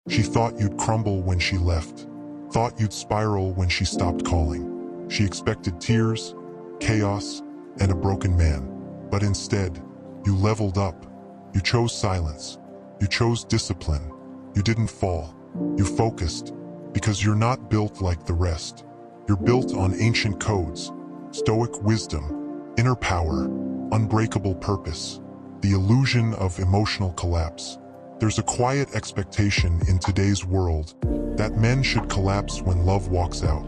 She thought you'd crumble when she left, thought you'd spiral when she stopped calling. She expected tears, chaos, and a broken man. But instead, you leveled up. You chose silence. You chose discipline. You didn't fall. You focused, because you're not built like the rest. You're built on ancient codes, stoic wisdom, inner power, unbreakable purpose, the illusion of emotional collapse. There's a quiet expectation in today's world that men should collapse when love walks out,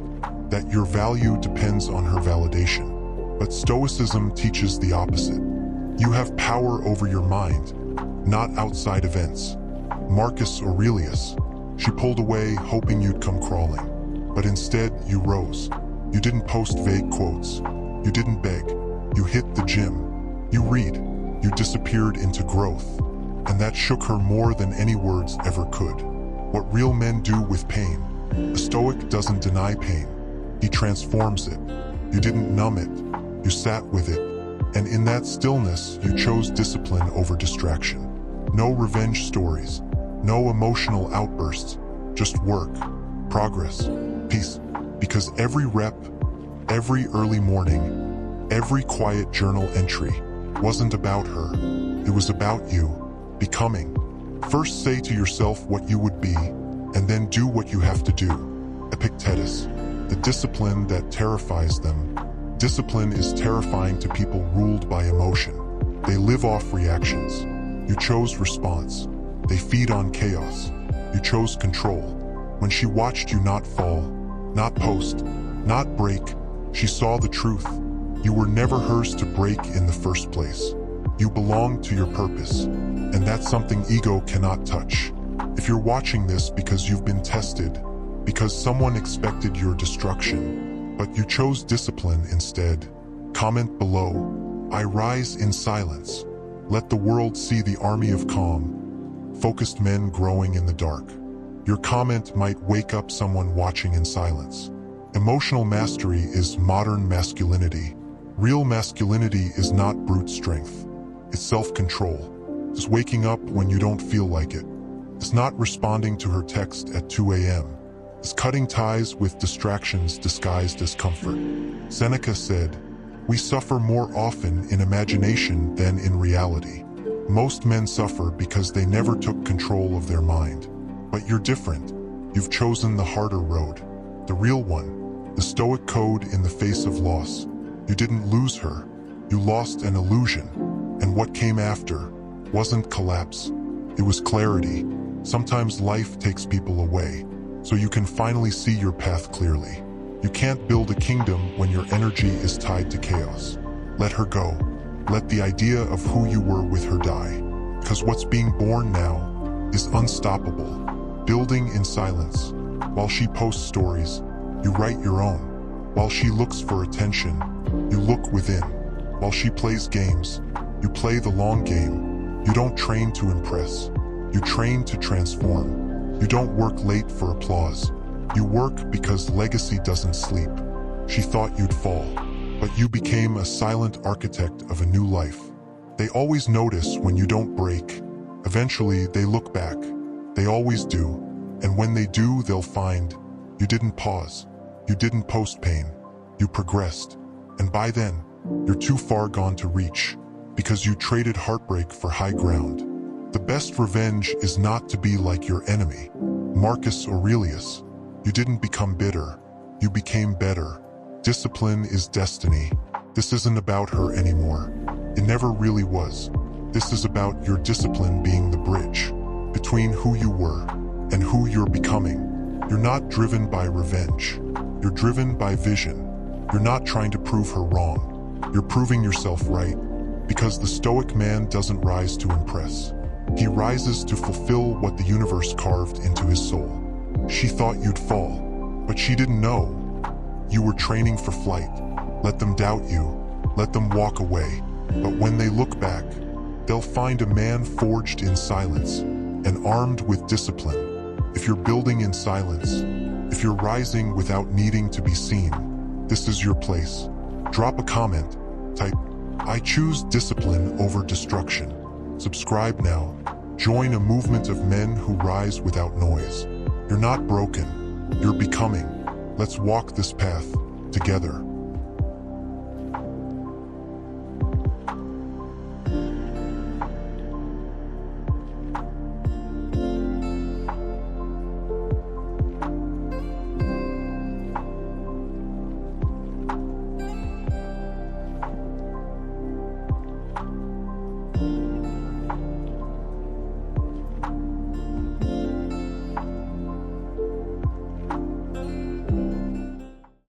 that your value depends on her validation. But Stoicism teaches the opposite. You have power over your mind, not outside events. Marcus Aurelius, she pulled away hoping you'd come crawling, but instead you rose. You didn't post vague quotes. You didn't beg. You hit the gym. You read. You disappeared into growth. And that shook her more than any words ever could. What real men do with pain. A Stoic doesn't deny pain. He transforms it. You didn't numb it. You sat with it. And in that stillness, you chose discipline over distraction. No revenge stories. No emotional outbursts. Just work, progress, peace. Because every rep, every early morning, every quiet journal entry wasn't about her. It was about you. Becoming. First say to yourself what you would be, and then do what you have to do. Epictetus. The discipline that terrifies them. Discipline is terrifying to people ruled by emotion. They live off reactions. You chose response. They feed on chaos. You chose control. When she watched you not fall, not post, not break, she saw the truth. You were never hers to break in the first place. You belong to your purpose, and that's something ego cannot touch. If you're watching this because you've been tested, because someone expected your destruction, but you chose discipline instead, comment below. I rise in silence. Let the world see the army of calm, focused men growing in the dark. Your comment might wake up someone watching in silence. Emotional mastery is modern masculinity. Real masculinity is not brute strength. It's self-control. It's waking up when you don't feel like it. It's not responding to her text at 2 a.m. It's cutting ties with distractions disguised as comfort. Seneca said, "We suffer more often in imagination than in reality." Most men suffer because they never took control of their mind. But you're different. You've chosen the harder road, the real one, the Stoic Code in the face of loss. You didn't lose her. You lost an illusion. And what came after wasn't collapse. It was clarity. Sometimes life takes people away, so you can finally see your path clearly. You can't build a kingdom when your energy is tied to chaos. Let her go. Let the idea of who you were with her die. Because what's being born now is unstoppable. Building in silence. While she posts stories, you write your own. While she looks for attention, you look within. While she plays games, you play the long game. You don't train to impress. You train to transform. You don't work late for applause. You work because legacy doesn't sleep. She thought you'd fall, but you became a silent architect of a new life. They always notice when you don't break. Eventually, they look back. They always do. And when they do, they'll find you didn't pause. You didn't post pain. You progressed. And by then, you're too far gone to reach, because you traded heartbreak for high ground. The best revenge is not to be like your enemy. Marcus Aurelius. You didn't become bitter. You became better. Discipline is destiny. This isn't about her anymore. It never really was. This is about your discipline being the bridge between who you were and who you're becoming. You're not driven by revenge. You're driven by vision. You're not trying to prove her wrong. You're proving yourself right, because the Stoic man doesn't rise to impress. He rises to fulfill what the universe carved into his soul. She thought you'd fall, but she didn't know. You were training for flight. Let them doubt you. Let them walk away. But when they look back, they'll find a man forged in silence and armed with discipline. If you're building in silence, if you're rising without needing to be seen, this is your place. Drop a comment. Type, "I choose discipline over destruction." Subscribe now, Join a movement of men who rise without noise. You're not broken, you're becoming. Let's walk this path together.